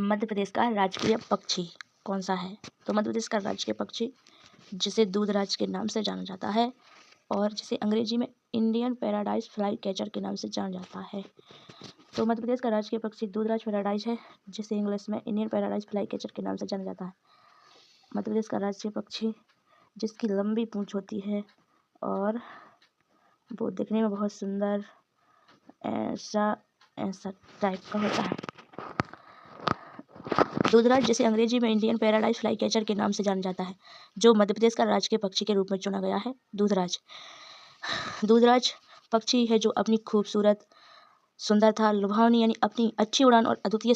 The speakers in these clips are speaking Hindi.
मध्य प्रदेश का राजकीय पक्षी कौन सा है? तो मध्य प्रदेश का राजकीय पक्षी जिसे दूधराज के नाम से जाना जाता है और जिसे अंग्रेजी में इंडियन पैराडाइज फ्लाई कैचर के नाम से जाना जाता है। तो मध्य प्रदेश का राजकीय पक्षी दूधराज पैराडाइज है, जिसे इंग्लिश में इंडियन पैराडाइज फ्लाई कैचर के नाम से जाना जाता है। मध्य प्रदेश का राजकीय पक्षी जिसकी लंबी पूंछ होती है और वो दिखने में बहुत सुंदर ऐसा टाइप का होता है। दूधराज जिसे अंग्रेजी में इंडियन पैराडाइज फ्लाई कैचर के नाम से जाना जाता है, जो मध्य प्रदेश का राजकीय पक्षी के रूप में चुना गया है। दूधराज पक्षी है जो अपनी खूबसूरत सुंदरता, लुभावनी यानी अपनी अच्छी उड़ान और अद्वितीय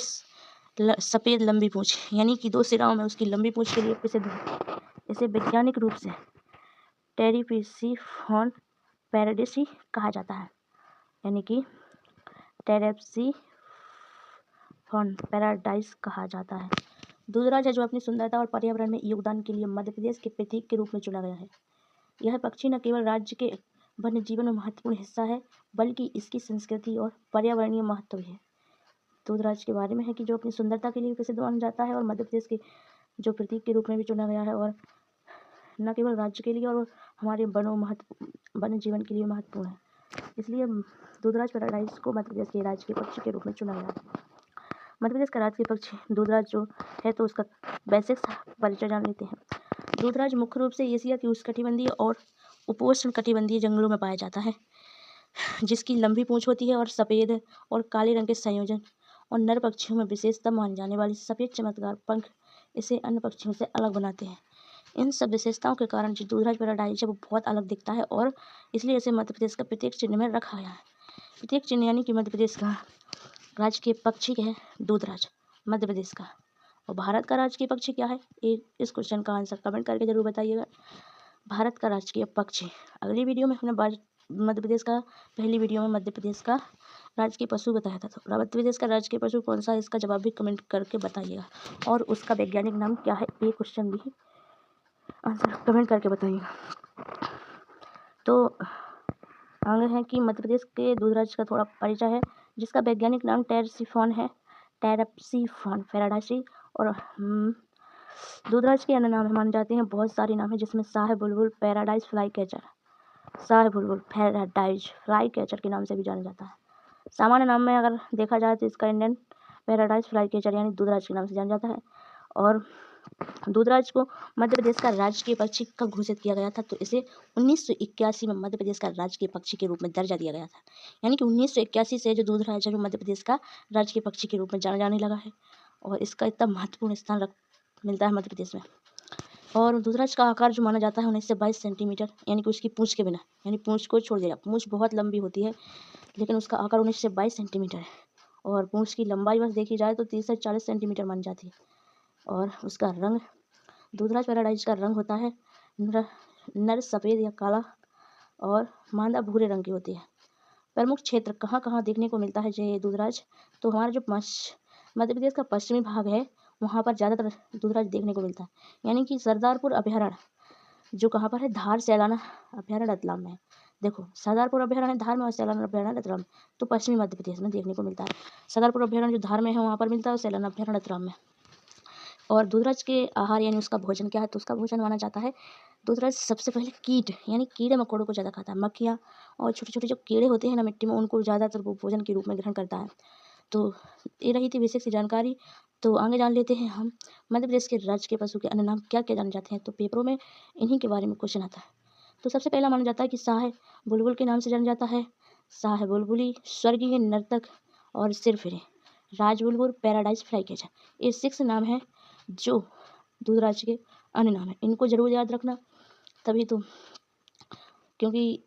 सफ़ेद लंबी पूंछ यानी कि 2 सिराओं में उसकी लंबी पूंछ के लिए प्रसिद्ध है। इसे वैज्ञानिक रूप से टेरिप्सिफॉन पैराडाइसी कहा जाता है, यानी कि टेरिप्सिफॉन पैराडाइस कहा जाता है। दूधराज है जो अपनी सुंदरता और पर्यावरण में योगदान के लिए मध्य प्रदेश के प्रतीक के रूप में चुना गया है। यह पक्षी न केवल राज्य के वन्य जीवन में महत्वपूर्ण हिस्सा है, बल्कि इसकी संस्कृति और पर्यावरणीय महत्व भी है। दूधराज के बारे में है कि जो अपनी सुंदरता के लिए प्रसिद्ध माना जाता है और मध्य प्रदेश के जो प्रतीक के रूप में भी चुना गया है, और न केवल राज्य के लिए और हमारे वन्य जीवन के लिए महत्वपूर्ण है। इसलिए दूधराज पैराडाइज को मध्य प्रदेश के राज्य के पक्षी के रूप में चुना गया है। मध्य प्रदेश का राज्य के पक्षी दूधराज जो है, तो उसका बेसिक परिचय जान लेते हैं। दूधराज मुख्य रूप से एशिया की उष्णकटिबंधीय और उपोष्णकटिबंधीय जंगलों में पाया जाता है, जिसकी लंबी पूंछ होती है और सफ़ेद और काले रंग के संयोजन और नर पक्षियों में विशेषता मानी जाने वाली सफ़ेद चमकदार पंख इसे अन्य पक्षियों से अलग बनाते हैं। इन सब विशेषताओं के कारण जो दूधराज पैराडाइज है वो बहुत अलग दिखता है, और इसलिए इसे मध्य प्रदेश का प्रतीक चिन्ह में रखा गया है। प्रतीक चिन्ह यानी कि मध्य प्रदेश का राजकीय पक्षी है दूधराज, मध्य प्रदेश का। और भारत का राजकीय पक्षी क्या है? इस क्वेश्चन का आंसर कमेंट करके जरूर बताइएगा। भारत का राजकीय पक्षी, अगली वीडियो में हमने मध्य प्रदेश का, पहली वीडियो में मध्य प्रदेश का राजकीय पशु बताया था। तो मध्य प्रदेश का राजकीय पशु कौन सा है, इसका जवाब भी कमेंट करके बताइएगा, और उसका वैज्ञानिक नाम क्या है, ये क्वेश्चन भी आंसर कमेंट करके बताइएगा। तो आगे है कि मध्य प्रदेश के दूधराज का थोड़ा परिचय है, जिसका वैज्ञानिक नाम टेरिप्सिफॉन पैराडाइसी। और दूधराज के अन्य नाम माने जाते हैं, बहुत सारे नाम हैं, जिसमें शाह बुलबुल पैराडाइज फ्लाई कैचर, शाह बुलबुल पैराडाइज फ्लाई कैचर के नाम से भी जाना जाता है। सामान्य नाम में अगर देखा जाए तो इसका इंडियन पैराडाइज फ्लाई कैचर यानी दूधराज के नाम से जाना जाता है। और दूधराज को मध्य प्रदेश का राजकीय पक्षी कब घोषित किया गया था? तो इसे 1981 में मध्य प्रदेश का राजकीय पक्षी के रूप में दर्जा दिया गया था। यानी कि 1981 से जो दूधराज है जो मध्य प्रदेश का राजकीय पक्षी के रूप में जाना जाने लगा है, और इसका इतना महत्वपूर्ण स्थान मिलता है मध्य प्रदेश में। और दूधराज का आकार जो माना जाता है 19 से 22 सेंटीमीटर, यानी कि उसकी पूंछ के बिना, यानी पूंछ को छोड़ दिया, पूंछ बहुत लंबी होती है, लेकिन उसका आकार 19 से 22 सेंटीमीटर है। और पूंछ की लंबाई बस देखी जाए तो 30 से 40 सेंटीमीटर मानी जाती है। और उसका रंग, दूधराज पैराडाइज का रंग होता है नर सफ़ेद या काला और मादा भूरे रंग की होती है। प्रमुख क्षेत्र कहाँ कहाँ देखने को मिलता है ये दूधराज? तो हमारा जो मध्य प्रदेश का पश्चिमी भाग है, वहाँ पर ज़्यादातर दूधराज देखने को मिलता है। यानी कि सरदारपुर अभयारण्य जो कहाँ पर है, धार सैलाना अभयारण्य रतलाम में है। देखो, सरदारपुर अभयारण्य धार में और सैलाना अभयारण्य रतलाम में, तो पश्चिमी मध्य प्रदेश में देखने को मिलता है। सरदारपुर अभयारण्य जो धार में है वहाँ पर मिलता है, और सैलाना अभयारण्य रतलाम में। और दूधराज के आहार यानी उसका भोजन क्या है? तो उसका भोजन माना जाता है, दूधराज सबसे पहले कीट यानी कीड़े मकोड़ों को ज़्यादा खाता है। मक्खियाँ और छोटे छोटे जो कीड़े होते हैं ना मिट्टी में, उनको ज़्यादातर वो भोजन के रूप में ग्रहण करता है। तो ये रही थी बेसिक सी जानकारी। तो आगे जान लेते हैं हम मध्य प्रदेश के राजकीय पशु के अन्य नाम क्या क्या जाने जाते हैं। तो पेपरों में इन्हीं के बारे में क्वेश्चन आता है। तो सबसे पहला माना जाता है कि शाह बुलबुल के नाम से जाना जाता है। शाह बुलबुली, स्वर्गीय नर्तक और सिरफिरे, राज बुलबुल, पैराडाइज फ्लाई कैचर, ये 6 नाम हैं जो दूधराज के अन्य नाम हैं। इनको जरूर याद रखना, तभी तो, क्योंकि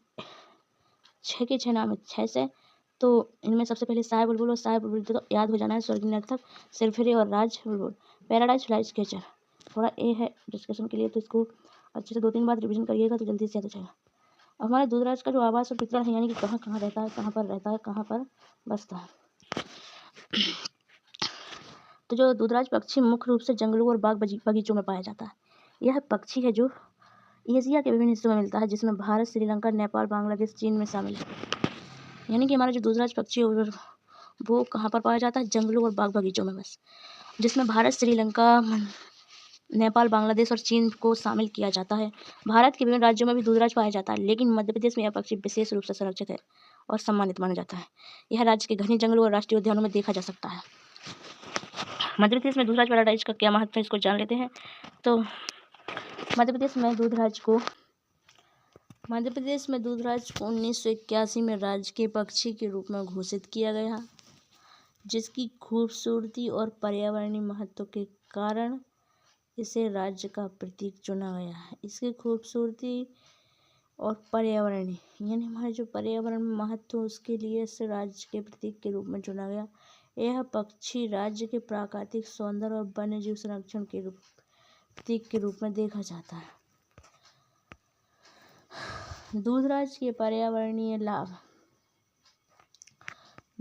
6 के 6 नाम है, 6 से। तो इनमें सबसे पहले शाह बुलबुल, और शाह बुलबुल तो याद हो जाना है, स्वर्गीय नर्तक, सिरफिरे और राज बुलबुल, पैराडाइज फ्लाई कैचर थोड़ा ए है डिस्कशन के लिए, तो इसको अच्छे से 2-3 बार रिविजन करिएगा तो जल्दी से याद हो जाएगा। हमारे दूधराज का जो आवास और वितरण है, यानी कि कहाँ कहाँ रहता है, कहाँ पर रहता है, कहाँ पर बसता है। तो जो दूधराज पक्षी मुख्य रूप से जंगलों और बाग बगीचों में पाया जाता है। यह पक्षी है जो एशिया के विभिन्न हिस्सों में मिलता है, जिसमें भारत, श्रीलंका, नेपाल, बांग्लादेश, चीन में शामिल है। यानी कि हमारा जो दूधराज पक्षी है वो कहाँ पर पाया जाता है? जंगलों और बाग बगीचों में बस, जिसमें भारत, श्रीलंका, नेपाल, बांग्लादेश और चीन को शामिल किया जाता है। भारत के विभिन्न राज्यों में भी दूधराज पाया जाता है, लेकिन मध्य प्रदेश में यह पक्षी विशेष रूप से संरक्षित है और सम्मानित माना जाता है। यह राज्य के घने जंगलों और राष्ट्रीय उद्यानों में देखा जा सकता है। मध्य प्रदेश में दूधराज पैराडाइज का क्या महत्व है, इसको जान लेते हैं। तो मध्य प्रदेश में दूधराज को 1981 में राज्य के पक्षी के रूप में घोषित किया गया, जिसकी खूबसूरती और पर्यावरणीय महत्व के कारण इसे राज्य का प्रतीक चुना गया है। इसकी खूबसूरती और पर्यावरणीय यानी हमारे जो पर्यावरण में महत्व है उसके लिए इसे राज्य के प्रतीक के रूप में चुना गया। यह पक्षी राज्य के प्राकृतिक सौंदर्य और वन्यजीव संरक्षण के प्रतीक के रूप में देखा जाता है। दूधराज के पर्यावरणीय लाभ।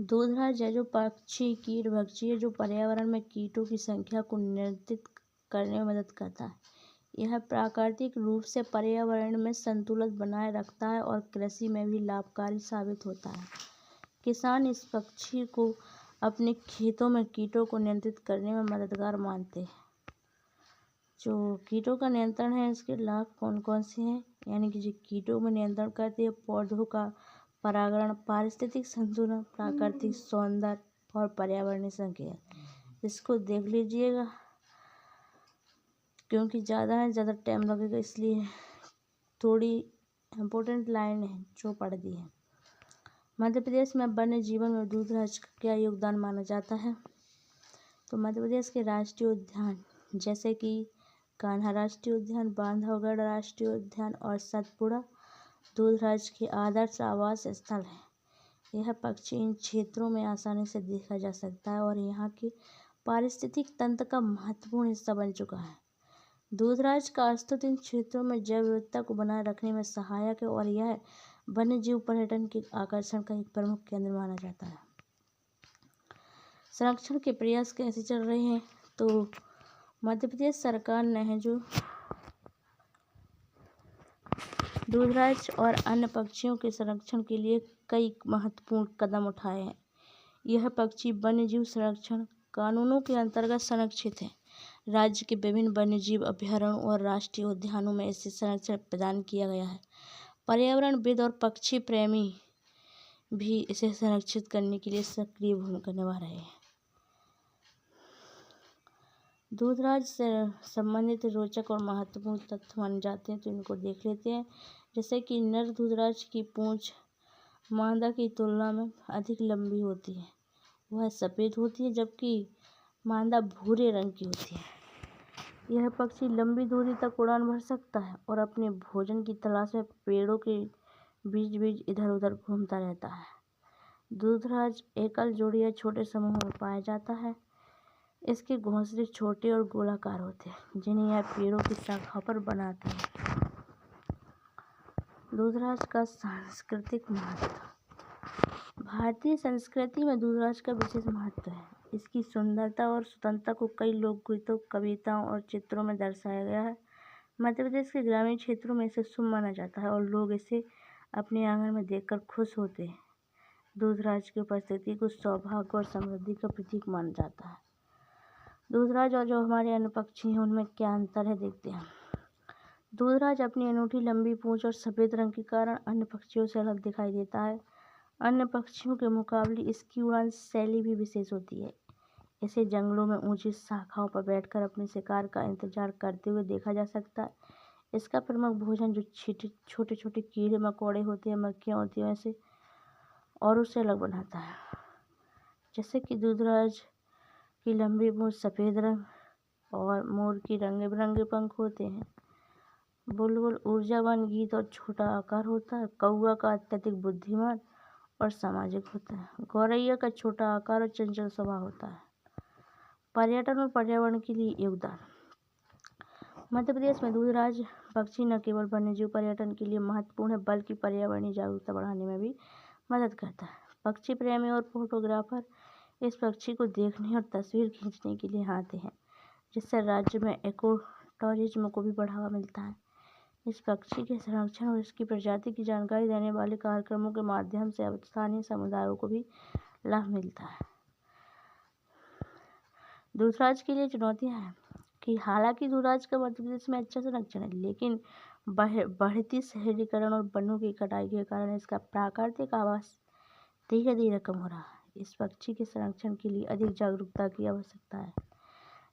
दूधराज है जो पक्षी कीट भक्षी है, जो पर्यावरण में कीटों की संख्या को नियंत्रित करने में मदद करता है। यह प्राकृतिक रूप से पर्यावरण में संतुलन बनाए रखता है और कृषि में भी लाभकारी साबित होता है। किसान इस पक्षी को अपने खेतों में कीटों को नियंत्रित करने में मददगार मानते हैं। जो कीटों का नियंत्रण है, इसके लाभ कौन कौन से हैं? यानी कि जो कीटों में नियंत्रण करते हैं, पौधों का परागण, पारिस्थितिक संतुलन, प्राकृतिक सौंदर्य और पर्यावरणीय संकेत। इसको देख लीजिएगा क्योंकि ज़्यादा टाइम लगेगा, इसलिए थोड़ी इम्पोर्टेंट लाइन है जो पढ़ दी है। मध्य प्रदेश में वन्य जीवन में दूधराज का क्या योगदान माना जाता है? तो मध्य प्रदेश के राष्ट्रीय उद्यान जैसे कि कान्हा राष्ट्रीय उद्यान, बांधवगढ़ राष्ट्रीय उद्यान और सतपुड़ा दूधराज के आदर्श आवास स्थल है। यह पक्षी इन क्षेत्रों में आसानी से देखा जा सकता है और यहाँ के पारिस्थितिक तंत्र का महत्वपूर्ण हिस्सा बन चुका है। दूधराज का अस्तित्व इन क्षेत्रों में जैव विविधता को बनाए रखने में सहायक है और यह वन्यजीव पर्यटन के आकर्षण का एक प्रमुख केंद्र माना जाता है। संरक्षण के प्रयास कैसे चल रहे हैं? तो मध्य प्रदेश सरकार ने है जो दूधराज और अन्य पक्षियों के संरक्षण के लिए कई महत्वपूर्ण कदम उठाए हैं। यह पक्षी वन्यजीव संरक्षण कानूनों के अंतर्गत संरक्षित है। राज्य के विभिन्न वन्यजीव अभयारण्यों और राष्ट्रीय उद्यानों में इसे संरक्षण प्रदान किया गया है। पर्यावरणविद और पक्षी प्रेमी भी इसे संरक्षित करने के लिए सक्रिय भूमिका निभा रहे हैं। दूधराज से संबंधित रोचक और महत्वपूर्ण तथ्य माने जाते हैं, तो इनको देख लेते हैं। जैसे कि नर दूधराज की पूंछ मादा की तुलना में अधिक लंबी होती है, वह सफ़ेद होती है, जबकि मादा भूरे रंग की होती है। यह पक्षी लंबी दूरी तक उड़ान भर सकता है और अपने भोजन की तलाश में पेड़ों के बीच बीच इधर उधर घूमता रहता है। दूधराज एकल जोड़ी या छोटे समूह में पाया जाता है। इसके घोंसले छोटे और गोलाकार होते हैं, जिन्हें यह पेड़ों की शाखा पर बनाते हैं। दूधराज का सांस्कृतिक महत्व। भारतीय संस्कृति में दूधराज का विशेष महत्व है। इसकी सुंदरता और स्वतंत्रता को कई लोकगीतों, कविताओं और चित्रों में दर्शाया गया है। मध्य प्रदेश के ग्रामीण क्षेत्रों में इसे शुभ माना जाता है और लोग इसे अपने आंगन में देखकर खुश होते हैं। दूधराज की उपस्थिति को सौभाग्य और समृद्धि का प्रतीक माना जाता है। दूधराज और जो हमारे अन्य पक्षी हैं उनमें क्या अंतर है, देखते हैं। दूधराज अपनी अनूठी लंबी पूंछ और सफ़ेद रंग के कारण अन्य पक्षियों से अलग दिखाई देता है। अन्य पक्षियों के मुकाबले इसकी उड़ान शैली भी विशेष होती है। इसे जंगलों में ऊंची शाखाओं पर बैठकर अपने शिकार का इंतजार करते हुए देखा जा सकता है। इसका प्रमुख भोजन जो छोटे छोटे कीड़े मकोड़े होते हैं, मक्खियाँ होती हैं, ऐसे और उससे अलग बनाता है। जैसे कि दूधराज की लंबी पूंछ, सफ़ेद रंग और मोर की रंग बिरंगे पंख होते हैं। बुलबुल ऊर्जावान गीत और छोटा आकार होता है। कौवा का अत्यधिक बुद्धिमान और सामाजिक होता है। गौरैया का छोटा आकार और चंचल स्वभाव होता है। पर्यटन और पर्यावरण के लिए योगदान। मध्य प्रदेश में दूधराज पक्षी न केवल वन्यजीव पर्यटन के लिए महत्वपूर्ण है, बल्कि पर्यावरणीय जागरूकता बढ़ाने में भी मदद करता है। पक्षी प्रेमी और फोटोग्राफर इस पक्षी को देखने और तस्वीर खींचने के लिए आते हैं, जिससे राज्य में इको टूरिज्म को भी बढ़ावा मिलता है। इस पक्षी के संरक्षण और इसकी प्रजाति की जानकारी देने वाले कार्यक्रमों के माध्यम से अब स्थानीय समुदायों को भी लाभ मिलता है। दूधराज के लिए चुनौतियां हैं कि हालांकि दूधराज का मध्य प्रदेश में अच्छा संरक्षण है, लेकिन बढ़ती शहरीकरण और वनों की कटाई के कारण इसका प्राकृतिक आवास धीरे धीरे कम हो रहा है। इस पक्षी के संरक्षण के लिए अधिक जागरूकता की आवश्यकता है।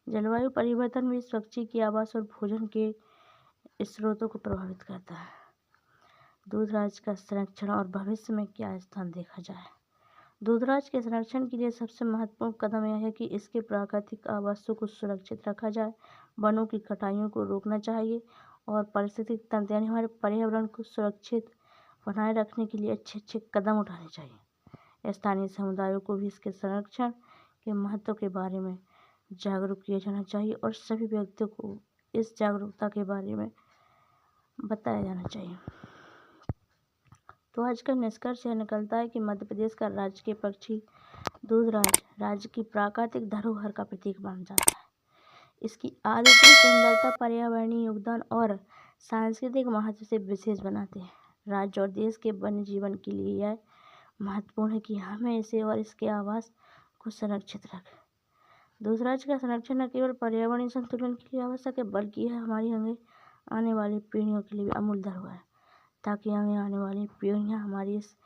जलवायु परिवर्तन भी इस पक्षी की आवास और भोजन के स्रोतों को प्रभावित करता है। दूधराज का संरक्षण और भविष्य में क्या स्थान देखा जाए। दूधराज के संरक्षण के लिए सबसे महत्वपूर्ण कदम यह है कि इसके प्राकृतिक आवासों को सुरक्षित रखा जाए, वनों की कटाइयों को रोकना चाहिए और पारिस्थितिक तंत्र यानी हमारे पर्यावरण को सुरक्षित बनाए रखने के लिए अच्छे अच्छे कदम उठाने चाहिए। स्थानीय समुदायों को भी इसके संरक्षण के महत्व के बारे में जागरूक किया जाना चाहिए और सभी व्यक्तियों को इस जागरूकता के बारे में बताया जाना चाहिए। तो आज का निष्कर्ष यह निकलता है कि मध्य प्रदेश का राजकीय पक्षी दूधराज राज्य की प्राकृतिक धरोहर का प्रतीक माना जाता है। इसकी आदतें सुंदरता, पर्यावरणीय योगदान और सांस्कृतिक महत्व से विशेष बनाते हैं। राज्य और देश के वन्य जीवन के लिए यह महत्वपूर्ण है कि हमें इसे और इसके आवास को संरक्षित रखें। दूधराज का संरक्षण न केवल पर्यावरणीय संतुलन के लिए आवश्यक है, बल्कि यह हमारी आने वाली पीढ़ियों के लिए भी अमूल्य धरोहर है, ताकि आने वाली पीढ़ियाँ हमारी इस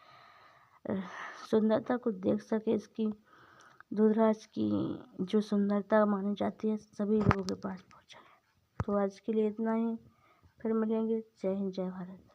सुंदरता को देख सके। इसकी दूधराज की जो सुंदरता मानी जाती है सभी लोगों के पास पहुँचाए। तो आज के लिए इतना ही, फिर मिलेंगे। जय हिंद, जय भारत।